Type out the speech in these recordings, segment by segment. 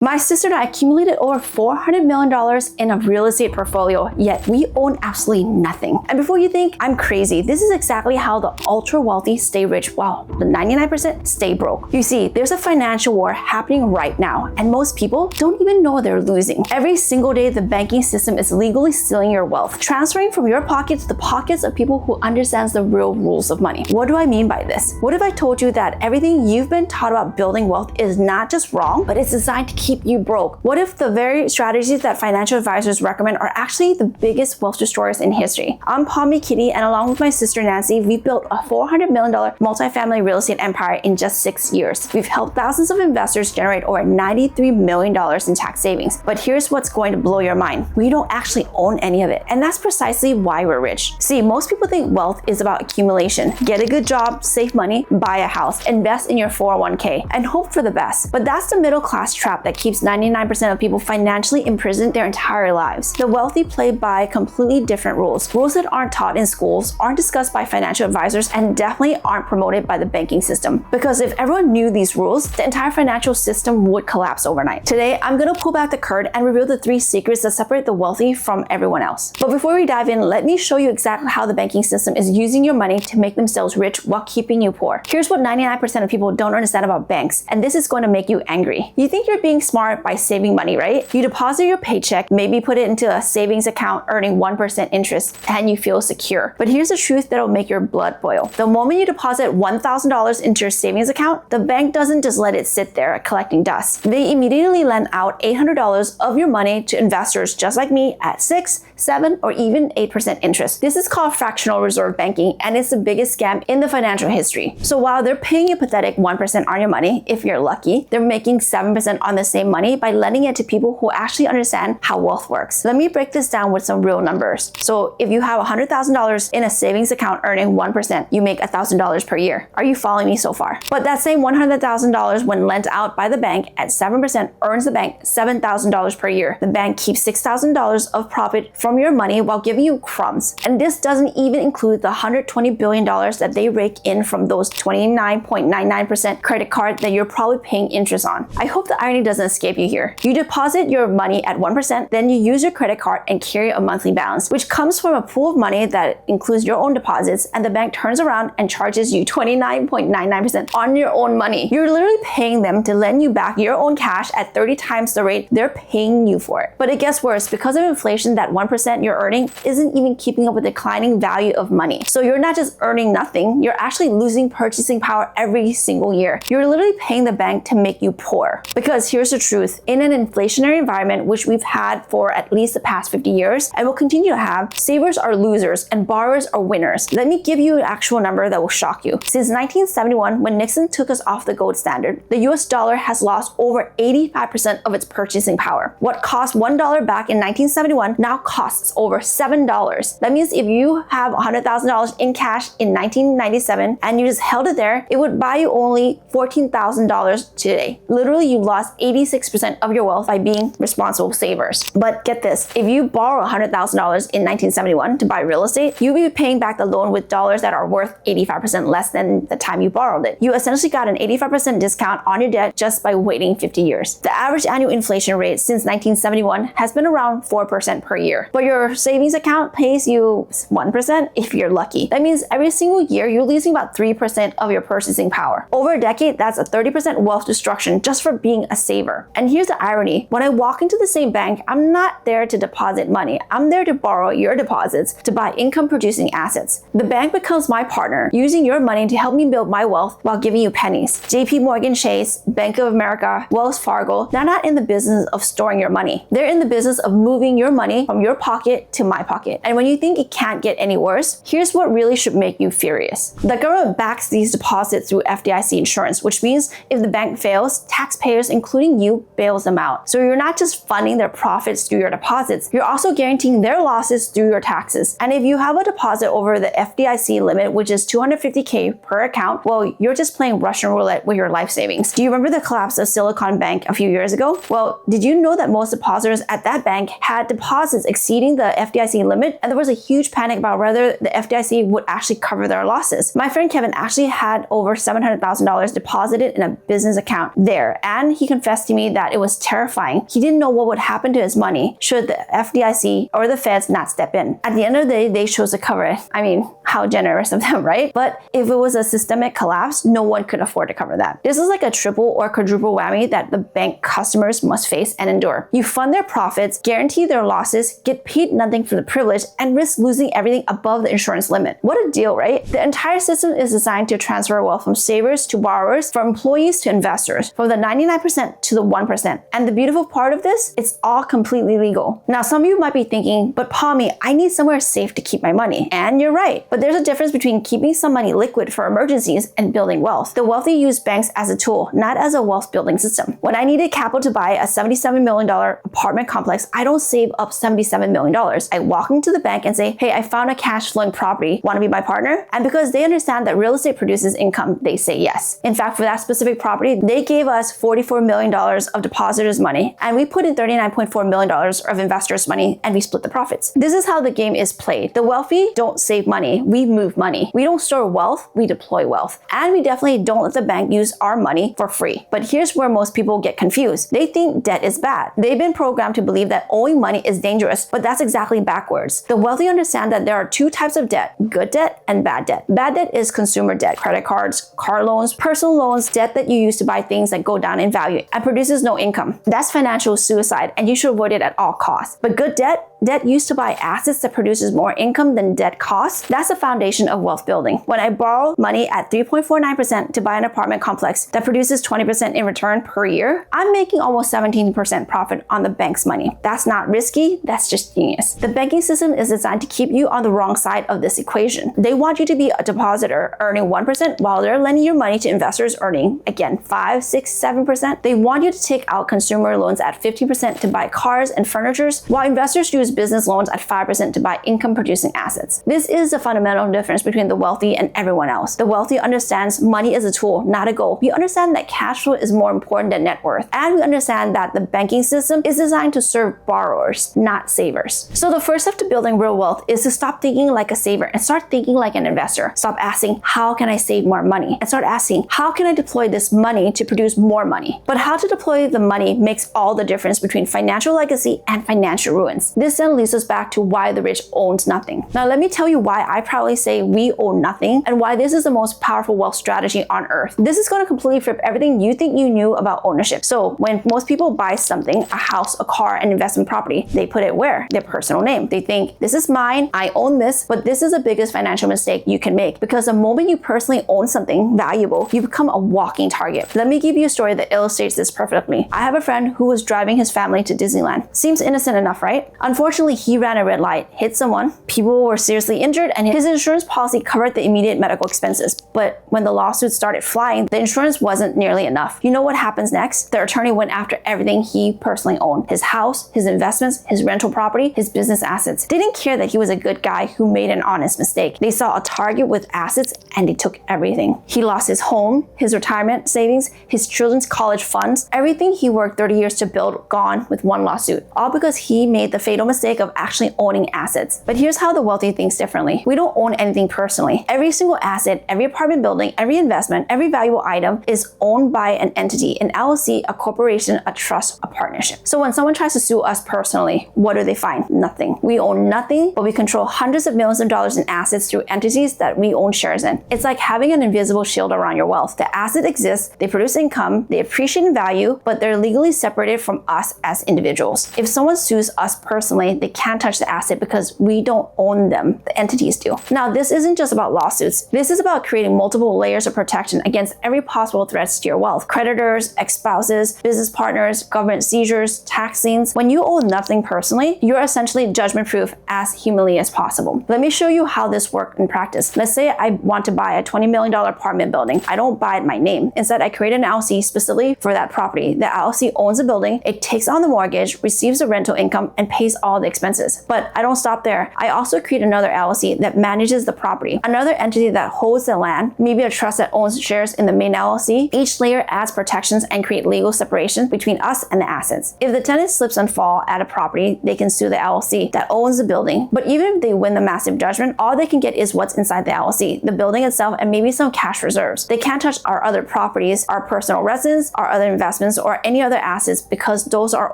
My sister and I accumulated over $400 million in a real estate portfolio, yet we own absolutely nothing. And before you think I'm crazy, this is exactly how the ultra wealthy stay rich while the 99% stay broke. You see, there's a financial war happening right now, and most people don't even know they're losing. Every single day, the banking system is legally stealing your wealth, transferring from your pocket to the pockets of people who understand the real rules of money. What do I mean by this? What if I told you that everything you've been taught about building wealth is not just wrong, but it's designed to keep you broke? What if the very strategies that financial advisors recommend are actually the biggest wealth destroyers in history? I'm Palmy Kitti, and along with my sister Nancy, we've built a $400 million multifamily real estate empire in just 6 years. We've helped thousands of investors generate over $93 million in tax savings. But here's what's going to blow your mind. We don't actually own any of it. And that's precisely why we're rich. See, most people think wealth is about accumulation. Get a good job, save money, buy a house, invest in your 401k, and hope for the best. But that's the middle class trap that keeps 99% of people financially imprisoned their entire lives. The wealthy play by completely different rules. Rules that aren't taught in schools, aren't discussed by financial advisors, and definitely aren't promoted by the banking system. Because if everyone knew these rules, the entire financial system would collapse overnight. Today, I'm gonna pull back the curtain and reveal the 3 secrets that separate the wealthy from everyone else. But before we dive in, let me show you exactly how the banking system is using your money to make themselves rich while keeping you poor. Here's what 99% of people don't understand about banks, and this is going to make you angry. You think you're being smart by saving money, right? You deposit your paycheck, maybe put it into a savings account earning 1% interest, and you feel secure. But here's the truth that'll make your blood boil. The moment you deposit $1,000 into your savings account, the bank doesn't just let it sit there collecting dust. They immediately lend out $800 of your money to investors just like me at 6, 7, or even 8% interest. This is called fractional reserve banking, and it's the biggest scam in the financial history. So while they're paying you pathetic 1% on your money, if you're lucky, they're making 7% on the same money by lending it to people who actually understand how wealth works. Let me break this down with some real numbers. So if you have $100,000 in a savings account earning 1%, you make $1,000 per year. Are you following me so far? But that same $100,000 when lent out by the bank at 7% earns the bank $7,000 per year. The bank keeps $6,000 of profit from your money while giving you crumbs. And this doesn't even include the $120 billion that they rake in from those 29.99% credit card that you're probably paying interest on. I hope the irony doesn't escape you here. You deposit your money at 1%, then you use your credit card and carry a monthly balance, which comes from a pool of money that includes your own deposits, and the bank turns around and charges you 29.99% on your own money. You're literally paying them to lend you back your own cash at 30 times the rate they're paying you for it. But it gets worse. Because of inflation, that 1% you're earning isn't even keeping up with the declining value of money. So you're not just earning nothing, you're actually losing purchasing power every single year. You're literally paying the bank to make you poor. Because here's the truth. In an inflationary environment, which we've had for at least the past 50 years, and will continue to have, savers are losers and borrowers are winners. Let me give you an actual number that will shock you. Since 1971, when Nixon took us off the gold standard, the US dollar has lost over 85% of its purchasing power. What cost $1 back in 1971 now costs over $7. That means if you have $100,000 in cash in 1997 and you just held it there, it would buy you only $14,000 today. Literally, you lost 86% of your wealth by being responsible savers. But get this, if you borrow $100,000 in 1971 to buy real estate, you'll be paying back the loan with dollars that are worth 85% less than the time you borrowed it. You essentially got an 85% discount on your debt just by waiting 50 years. The average annual inflation rate since 1971 has been around 4% per year. But your savings account pays you 1% if you're lucky. That means every single year you're losing about 3% of your purchasing power. Over a decade, that's a 30% wealth destruction just for being a saver. And here's the irony. When I walk into the same bank, I'm not there to deposit money. I'm there to borrow your deposits to buy income-producing assets. The bank becomes my partner, using your money to help me build my wealth while giving you pennies. JP Morgan Chase, Bank of America, Wells Fargo, they're not in the business of storing your money. They're in the business of moving your money from your pocket to my pocket. And when you think it can't get any worse, here's what really should make you furious. The government backs these deposits through FDIC insurance, which means if the bank fails, taxpayers, including you, bails them out. So you're not just funding their profits through your deposits, you're also guaranteeing their losses through your taxes. And if you have a deposit over the FDIC limit, which is $250K per account, well, you're just playing Russian roulette with your life savings. Do you remember the collapse of Silicon Bank a few years ago? Well, did you know that most depositors at that bank had deposits exceeding the FDIC limit? And there was a huge panic about whether the FDIC would actually cover their losses. My friend Kevin actually had over $700,000 deposited in a business account there, and he confessed to me that it was terrifying. He didn't know what would happen to his money should the FDIC or the feds not step in. At the end of the day, they chose to cover it. I mean, how generous of them, right? But if it was a systemic collapse, no one could afford to cover that. This is like a triple or quadruple whammy that the bank customers must face and endure. You fund their profits, guarantee their losses, get paid nothing for the privilege, and risk losing everything above the insurance limit. What a deal, right? The entire system is designed to transfer wealth from savers to borrowers, from employees to investors, from the 99% to the 1%. And the beautiful part of this, it's all completely legal. Now, some of you might be thinking, but Palmy, I need somewhere safe to keep my money. And you're right. But there's a difference between keeping some money liquid for emergencies and building wealth. The wealthy use banks as a tool, not as a wealth building system. When I needed capital to buy a $77 million apartment complex, I don't save up $77 million. I walk into the bank and say, hey, I found a cash flowing property. Want to be my partner? And because they understand that real estate produces income, they say yes. In fact, for that specific property, they gave us $44 million of depositors' money, and we put in $39.4 million of investors' money, and we split the profits. This is how the game is played. The wealthy don't save money, we move money. We don't store wealth, we deploy wealth. And we definitely don't let the bank use our money for free. But here's where most people get confused. They think debt is bad. They've been programmed to believe that owing money is dangerous, but that's exactly backwards. The wealthy understand that there are two types of debt: good debt and bad debt. Bad debt is consumer debt, credit cards, car loans, personal loans, debt that you use to buy things that go down in value and produces no income. That's financial suicide, and you should avoid it at all costs. But good debt used to buy assets that produces more income than debt costs, that's the foundation of wealth building. When I borrow money at 3.49% to buy an apartment complex that produces 20% in return per year, I'm making almost 17% profit on the bank's money. That's not risky, that's just genius. The banking system is designed to keep you on the wrong side of this equation. They want you to be a depositor earning 1% while they're lending your money to investors earning, again, 5, 6, 7%. They want you to take out consumer loans at 50% to buy cars and furnitures, while investors use business loans at 5% to buy income-producing assets. This is the fundamental difference between the wealthy and everyone else. The wealthy understands money is a tool, not a goal. We understand that cash flow is more important than net worth. And we understand that the banking system is designed to serve borrowers, not savers. So the first step to building real wealth is to stop thinking like a saver and start thinking like an investor. Stop asking, how can I save more money? And start asking, how can I deploy this money to produce more money? But how to deploy the money makes all the difference between financial legacy and financial ruins. This then leads us back to why the rich owns nothing. Now, let me tell you why I proudly say we own nothing and why this is the most powerful wealth strategy on earth. This is going to completely flip everything you think you knew about ownership. So when most people buy something, a house, a car, an investment property, they put it where? Their personal name. They think, this is mine, I own this, but this is the biggest financial mistake you can make, because the moment you personally own something valuable, you become a walking target. Let me give you a story that illustrates this perfectly. I have a friend who was driving his family to Disneyland. Seems innocent enough, right? Unfortunately, he ran a red light, hit someone, people were seriously injured, and his insurance policy covered the immediate medical expenses. But when the lawsuits started flying, the insurance wasn't nearly enough. You know what happens next? The attorney went after everything he personally owned: his house, his investments, his rental property, his business assets. Didn't care that he was a good guy who made an honest mistake. They saw a target with assets and they took everything. He lost his home, his retirement savings, his children's college funds, everything he worked 30 years to build gone with one lawsuit. All because he made the fatal mistake of actually owning assets. But here's how the wealthy thinks differently. We don't own anything personally. Every single asset, every apartment building, every investment, every valuable item is owned by an entity, an LLC, a corporation, a trust, a partnership. So when someone tries to sue us personally, what do they find? Nothing. We own nothing, but we control hundreds of millions of dollars in assets through entities that we own shares in. It's like having an invisible shield around your wealth. The asset exists, they produce income, they appreciate in value, but they're legally separated from us as individuals. If someone sues us personally, they can't touch the asset because we don't own them, the entities do. Now, this isn't just about lawsuits. This is about creating multiple layers of protection against every possible threats to your wealth: creditors, ex-spouses, business partners, government seizures, tax liens. When you own nothing personally, you're essentially judgment-proof as humanly as possible. Let me show you how this works in practice. Let's say I want to buy a $20 million apartment building. I don't buy it my name. Instead, I create an LLC specifically for that property. The LLC owns the building, it takes on the mortgage, receives the rental income, and pays all the expenses. But I don't stop there. I also create another LLC that manages the property, another entity that holds the land, maybe a trust that owns shares in the main LLC. Each layer adds protections and create legal separation between us and the assets. If the tenant slips and fall at a property, they can sue the LLC that owns the building. But even if they win the massive judgment, all they can get is what's inside the LLC, the building itself, and maybe some cash reserves. They can't touch our other properties, our personal residence, our other investments, investments or any other assets because those are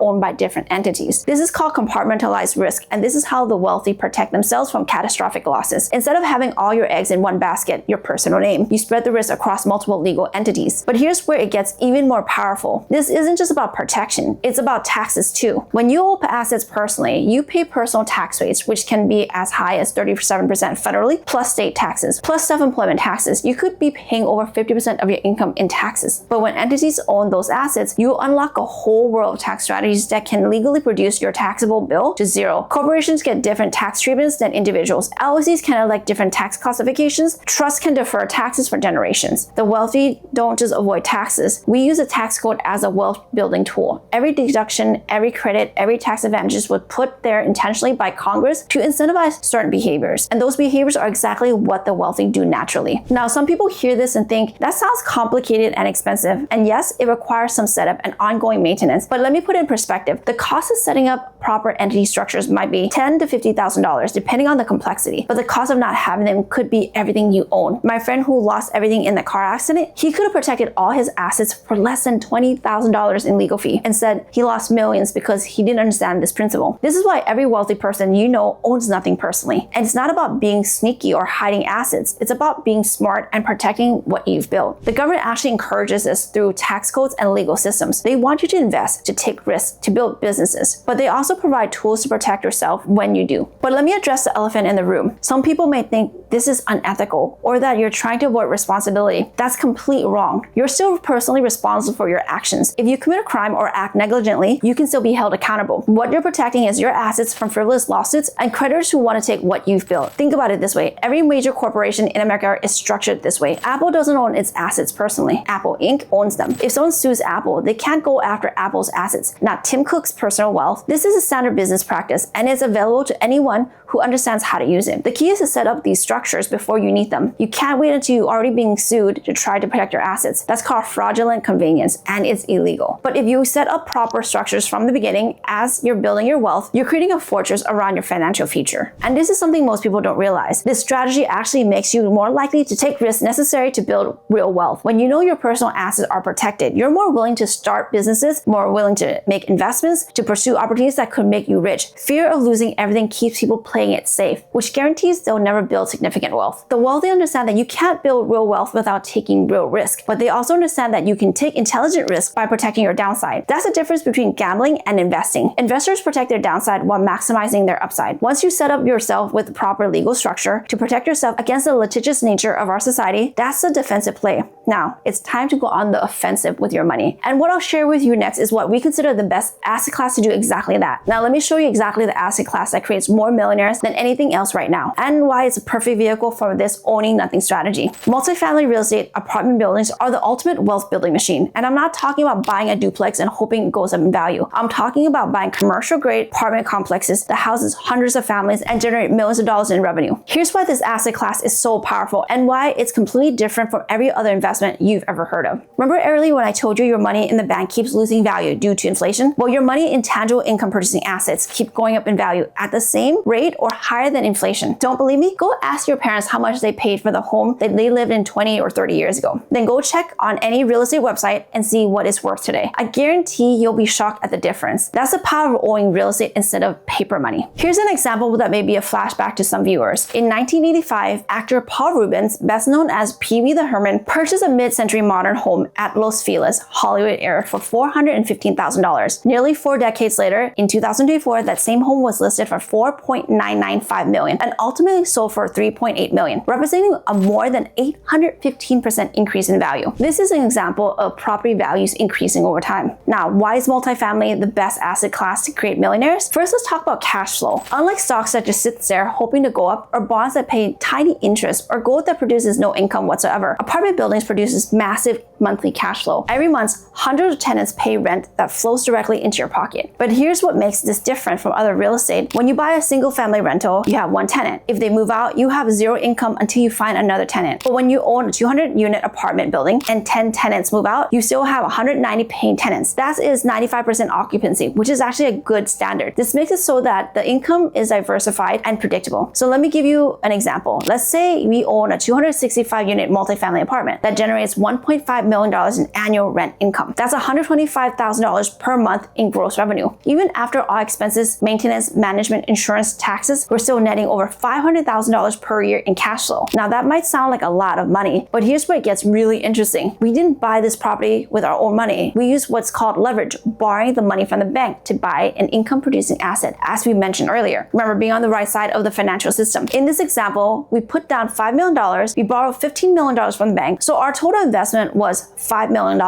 owned by different entities. This is called compartmentalized risk, and this is how the wealthy protect themselves from catastrophic losses. Instead of having all your eggs in one basket, your personal name, you spread the risk across multiple legal entities. But here's where it gets even more powerful. This isn't just about protection, it's about taxes too. When you own assets personally, you pay personal tax rates, which can be as high as 37% federally, plus state taxes, plus self-employment taxes. You could be paying over 50% of your income in taxes. But when entities own those assets, you unlock a whole world of tax strategies that can legally reduce your taxable bill to zero. Corporations get different tax treatments than individuals. LLCs can elect different tax classifications. Trusts can defer taxes for generations. The wealthy don't just avoid taxes. We use a tax code as a wealth building tool. Every deduction, every credit, every tax advantage was put there intentionally by Congress to incentivize certain behaviors. And those behaviors are exactly what the wealthy do naturally. Now, some people hear this and think, that sounds complicated and expensive. And yes, it requires some setup and ongoing maintenance. But let me put it in perspective. The cost of setting up proper entity structures might be $10,000 to $50,000, depending on the complexity. But the cost of not having them could be everything you own. My friend who lost everything in the car accident, he could have protected all his assets for less than $20,000 in legal fee. Instead, he lost millions because he didn't understand this principle. This is why every wealthy person you know owns nothing personally. And it's not about being sneaky or hiding assets. It's about being smart and protecting what you've built. The government actually encourages this through tax codes and legal systems. They want you to invest, to take risks, to build businesses, but they also provide tools to protect yourself when you do. But let me address the elephant in the room. Some people may think this is unethical or that you're trying to avoid responsibility. That's completely wrong. You're still personally responsible for your actions. If you commit a crime or act negligently, you can still be held accountable. What you're protecting is your assets from frivolous lawsuits and creditors who want to take what you've built. Think about it this way. Every major corporation in America is structured this way. Apple doesn't own its assets personally. Apple Inc. owns them. If someone sues Apple, they can't go after Apple's assets, not Tim Cook's personal wealth. This is a standard business practice and is available to anyone who understands how to use it. The key is to set up these structures before you need them. You can't wait until you're already being sued to try to protect your assets. That's called fraudulent convenience and it's illegal. But if you set up proper structures from the beginning as you're building your wealth, you're creating a fortress around your financial future. And this is something most people don't realize. This strategy actually makes you more likely to take risks necessary to build real wealth. When you know your personal assets are protected, you're more willing to start businesses, more willing to make investments, to pursue opportunities that could make you rich. Fear of losing everything keeps people playing it safe, which guarantees they'll never build significant wealth. The wealthy understand that you can't build real wealth without taking real risk, but they also understand that you can take intelligent risk by protecting your downside. That's the difference between gambling and investing. Investors protect their downside while maximizing their upside. Once you set up yourself with the proper legal structure to protect yourself against the litigious nature of our society, that's the defensive play. Now, it's time to go on the offensive with your money. And what I'll share with you next is what we consider the best asset class to do exactly that. Now, let me show you exactly the asset class that creates more millionaires than anything else right now, and why it's a perfect vehicle for this owning nothing strategy. Multifamily real estate apartment buildings are the ultimate wealth building machine. And I'm not talking about buying a duplex and hoping it goes up in value. I'm talking about buying commercial grade apartment complexes that houses hundreds of families and generate millions of dollars in revenue. Here's why this asset class is so powerful and why it's completely different from every other investment you've ever heard of. Remember earlier when I told you your money in the bank keeps losing value due to inflation? Well, your money in tangible income producing assets keep going up in value at the same rate or higher than inflation. Don't believe me? Go ask your parents how much they paid for the home that they lived in 20 or 30 years ago. Then go check on any real estate website and see what it's worth today. I guarantee you'll be shocked at the difference. That's the power of owning real estate instead of paper money. Here's an example that may be a flashback to some viewers. In 1985, actor Paul Reubens, best known as Pee Wee the Herman, purchased a mid-century modern home at Los Feliz, Hollywood area for $415,000. Nearly 4 decades later, in 2024, that same home was listed for $4.995 million and ultimately sold for $3.8 million, representing a more than 815% increase in value. This is an example of property values increasing over time. Now, why is multifamily the best asset class to create millionaires? First, let's talk about cash flow. Unlike stocks that just sits there hoping to go up, or bonds that pay tiny interest, or gold that produces no income whatsoever, apartment buildings produces massive monthly cash flow. Every month, hundreds of tenants pay rent that flows directly into your pocket. But here's what makes this different from other real estate. When you buy a single family multifamily rental, you have one tenant. If they move out, you have zero income until you find another tenant. But when you own a 200-unit apartment building and 10 tenants move out, you still have 190 paying tenants. That is 95% occupancy, which is actually a good standard. This makes it so that the income is diversified and predictable. So let me give you an example. Let's say we own a 265-unit multifamily apartment that generates $1.5 million in annual rent income. That's $125,000 per month in gross revenue. Even after all expenses, maintenance, management, insurance, taxes, we're still netting over $500,000 per year in cash flow. Now that might sound like a lot of money, but here's where it gets really interesting. We didn't buy this property with our own money. We used what's called leverage, borrowing the money from the bank to buy an income-producing asset, as we mentioned earlier. Remember, being on the right side of the financial system. In this example, we put down $5 million, we borrowed $15 million from the bank, so our total investment was $5 million,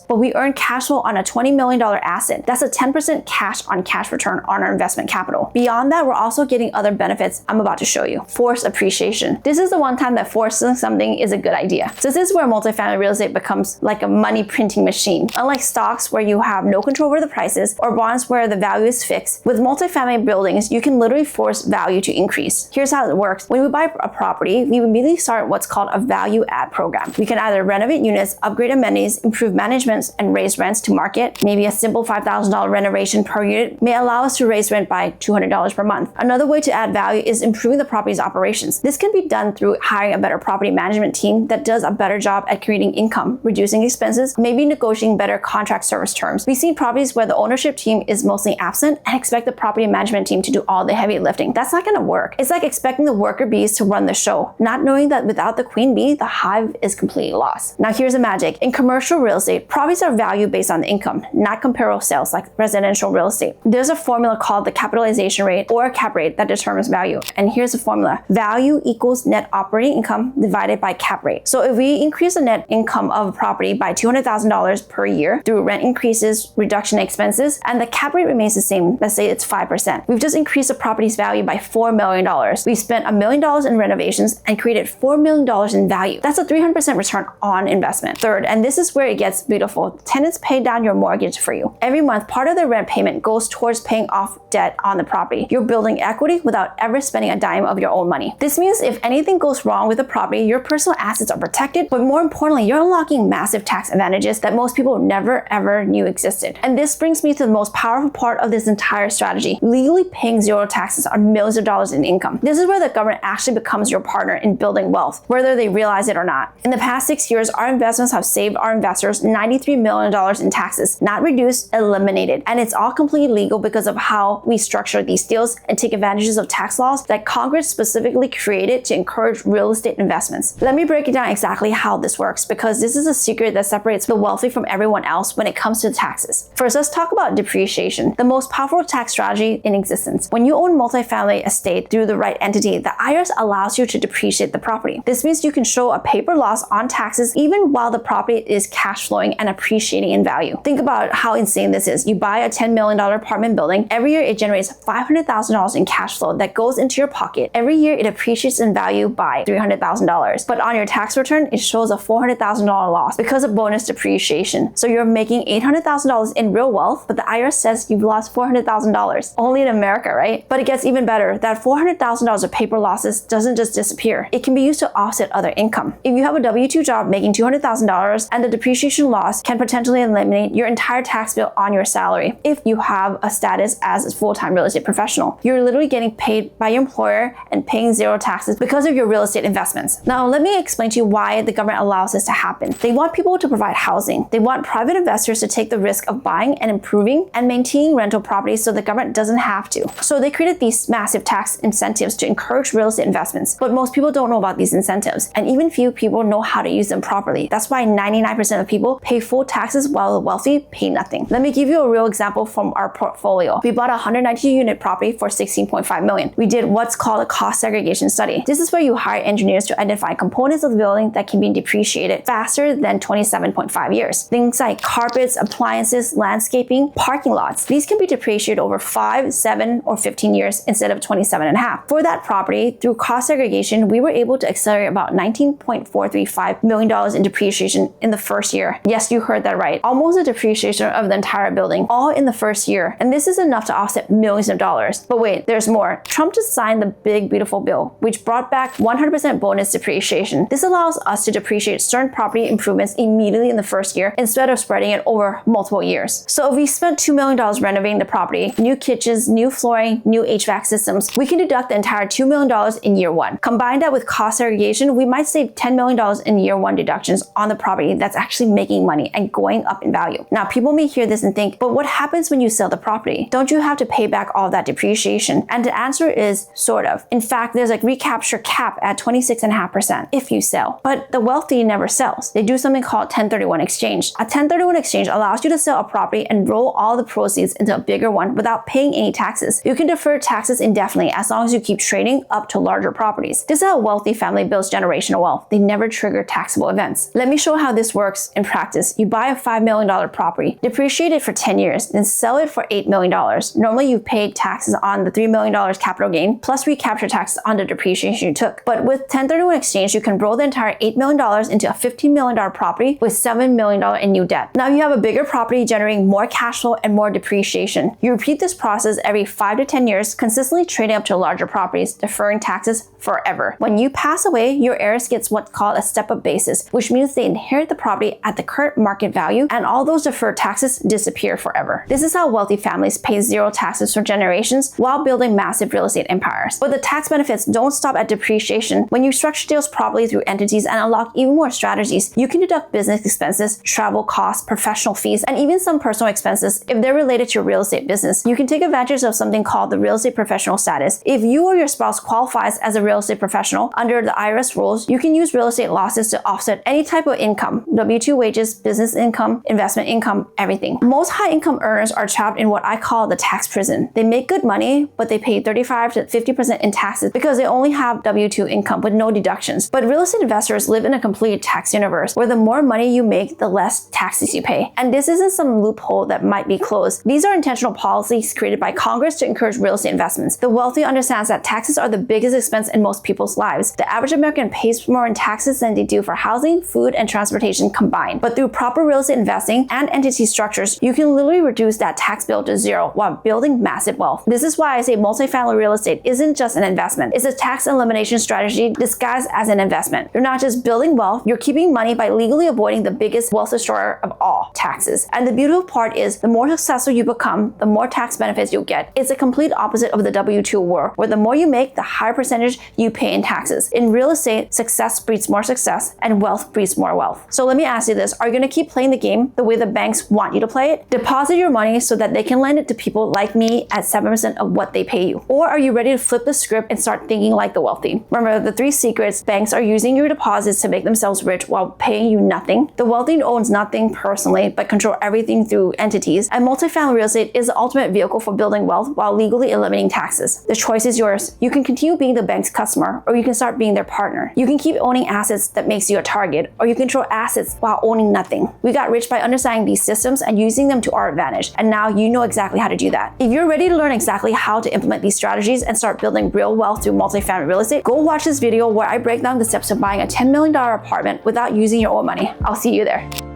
but we earned cash flow on a $20 million asset. That's a 10% cash on cash return on our investment capital. Beyond that, we're also getting other benefits I'm about to show you. Forced appreciation. This is the one time that forcing something is a good idea. So this is where multifamily real estate becomes like a money printing machine. Unlike stocks where you have no control over the prices or bonds where the value is fixed, with multifamily buildings, you can literally force value to increase. Here's how it works. When we buy a property, we immediately start what's called a value add program. We can either renovate units, upgrade amenities, improve management, and raise rents to market. Maybe a simple $5,000 renovation per unit may allow us to raise rent by $200 per month. Another way to add value is improving the property's operations. This can be done through hiring a better property management team that does a better job at creating income, reducing expenses, maybe negotiating better contract service terms. We've seen properties where the ownership team is mostly absent and expect the property management team to do all the heavy lifting. That's not going to work. It's like expecting the worker bees to run the show, not knowing that without the queen bee, the hive is completely lost. Now here's the magic. In commercial real estate, properties are valued based on the income, not comparable sales like residential real estate. There's a formula called the capitalization rate or cap rate that determines value. And here's the formula. Value equals net operating income divided by cap rate. So if we increase the net income of a property by $200,000 per year through rent increases, reduction in expenses, and the cap rate remains the same, let's say it's 5%. We've just increased the property's value by $4 million. We spent $1 million in renovations and created $4 million in value. That's a 300% return on investment. Third, and this is where it gets beautiful, tenants pay down your mortgage for you. Every month, part of the rent payment goes towards paying off debt on the property. You're building equity without ever spending a dime of your own money. This means if anything goes wrong with the property, your personal assets are protected, but more importantly, you're unlocking massive tax advantages that most people never ever knew existed. And this brings me to the most powerful part of this entire strategy, legally paying zero taxes on millions of dollars in income. This is where the government actually becomes your partner in building wealth, whether they realize it or not. In the past 6 years, our investments have saved our investors $93 million in taxes, not reduced, eliminated. And it's all completely legal because of how we structure these deals and take advantages of tax laws that Congress specifically created to encourage real estate investments. Let me break it down exactly how this works, because this is a secret that separates the wealthy from everyone else when it comes to taxes. First, let's talk about depreciation, the most powerful tax strategy in existence. When you own multifamily estate through the right entity, the IRS allows you to depreciate the property. This means you can show a paper loss on taxes even while the property is cash flowing and appreciating in value. Think about how insane this is. You buy a $10 million apartment building. Every year it generates $500,000 in cash flow that goes into your pocket. Every year it appreciates in value by $300,000. But on your tax return, it shows a $400,000 loss because of bonus depreciation. So you're making $800,000 in real wealth, but the IRS says you've lost $400,000. Only in America, right? But it gets even better. That $400,000 of paper losses doesn't just disappear. It can be used to offset other income. If you have a W-2 job making $200,000 and the depreciation loss can potentially eliminate your entire tax bill on your salary. If you have a status as a full-time real estate professional, you're literally getting paid by your employer and paying zero taxes because of your real estate investments. Now, let me explain to you why the government allows this to happen. They want people to provide housing. They want private investors to take the risk of buying and improving and maintaining rental properties so the government doesn't have to. So they created these massive tax incentives to encourage real estate investments. But most people don't know about these incentives, and even few people know how to use them properly. That's why 99% of people pay full taxes while the wealthy pay nothing. Let me give you a real example from our portfolio. We bought a 192-unit property for $16.5 million. We did what's called a cost segregation study. This is where you hire engineers to identify components of the building that can be depreciated faster than 27.5 years. Things like carpets, appliances, landscaping, parking lots. These can be depreciated over 5, 7, or 15 years instead of 27.5. For that property, through cost segregation, we were able to accelerate about $19.435 million in depreciation in the first year. Yes, you heard that right. Almost the depreciation of the entire building, all in the first year. And this is enough to offset millions of dollars. But wait, there's more. 2024, Trump just signed the big beautiful bill, which brought back 100% bonus depreciation. This allows us to depreciate certain property improvements immediately in the first year instead of spreading it over multiple years. So if we spent $2 million renovating the property, new kitchens, new flooring, new HVAC systems, we can deduct the entire $2 million in year one. Combine that with cost segregation, we might save $10 million in year one deductions on the property that's actually making money and going up in value. Now, people may hear this and think, but what happens when you sell the property? Don't you have to pay back all that depreciation? And the answer is sort of. In fact, there's a recapture cap at 26.5% if you sell. But the wealthy never sells. They do something called 1031 exchange. A 1031 exchange allows you to sell a property and roll all the proceeds into a bigger one without paying any taxes. You can defer taxes indefinitely as long as you keep trading up to larger properties. This is how a wealthy family builds generational wealth. They never trigger taxable events. Let me show how this works in practice. You buy a $5 million property, depreciate it for 10 years, then sell it for $8 million. Normally, you've paid taxes on the $3 million capital gain, plus recapture taxes on the depreciation you took. But with 1031 exchange, you can roll the entire $8 million into a $15 million property with $7 million in new debt. Now you have a bigger property generating more cash flow and more depreciation. You repeat this process every 5 to 10 years, consistently trading up to larger properties, deferring taxes forever. When you pass away, your heirs get what's called a step-up basis, which means they inherit the property at the current market value, and all those deferred taxes disappear forever. This is how wealthy families pay zero taxes for generations while building massive real estate empires. But the tax benefits don't stop at depreciation. When you structure deals properly through entities and unlock even more strategies, you can deduct business expenses, travel costs, professional fees, and even some personal expenses if they're related to your real estate business. You can take advantage of something called the real estate professional status. If you or your spouse qualifies as a real estate professional under the IRS rules, you can use real estate losses to offset any type of income, W-2 wages, business income, investment income, everything. Most high-income earners are trapped in what I call the tax prison. They make good money, but they pay 35 to 50% in taxes because they only have W-2 income with no deductions. But real estate investors live in a complete tax universe where the more money you make, the less taxes you pay. And this isn't some loophole that might be closed. These are intentional policies created by Congress to encourage real estate investments. The wealthy understands that taxes are the biggest expense in most people's lives. The average American pays more in taxes than they do for housing, food, and transportation combined. But through proper real estate investing and entity structures, you can literally reduce that tax bill to zero while building massive wealth. This is why I say multifamily real estate isn't just an investment. It's a tax elimination strategy disguised as an investment. You're not just building wealth, you're keeping money by legally avoiding the biggest wealth destroyer of all, taxes. And the beautiful part is the more successful you become, the more tax benefits you'll get. It's a complete opposite of the W-2 world, where the more you make, the higher percentage you pay in taxes. In real estate, success breeds more success and wealth breeds more wealth. So let me ask you this, are you going to keep playing the game the way the banks want you to play it? Deposit your money so that they can lend it to people like me at 7% of what they pay you. Or are you ready to flip the script and start thinking like the wealthy? Remember the 3 secrets: banks are using your deposits to make themselves rich while paying you nothing. The wealthy owns nothing personally, but control everything through entities. And multifamily real estate is the ultimate vehicle for building wealth while legally eliminating taxes. The choice is yours. You can continue being the bank's customer, or you can start being their partner. You can keep owning assets that makes you a target, or you control assets while owning nothing. We got rich by understanding these systems and using them to our advantage, and now you know exactly how to do that. If you're ready to learn exactly how to implement these strategies and start building real wealth through multifamily real estate, go watch this video where I break down the steps of buying a $10 million apartment without using your own money. I'll see you there.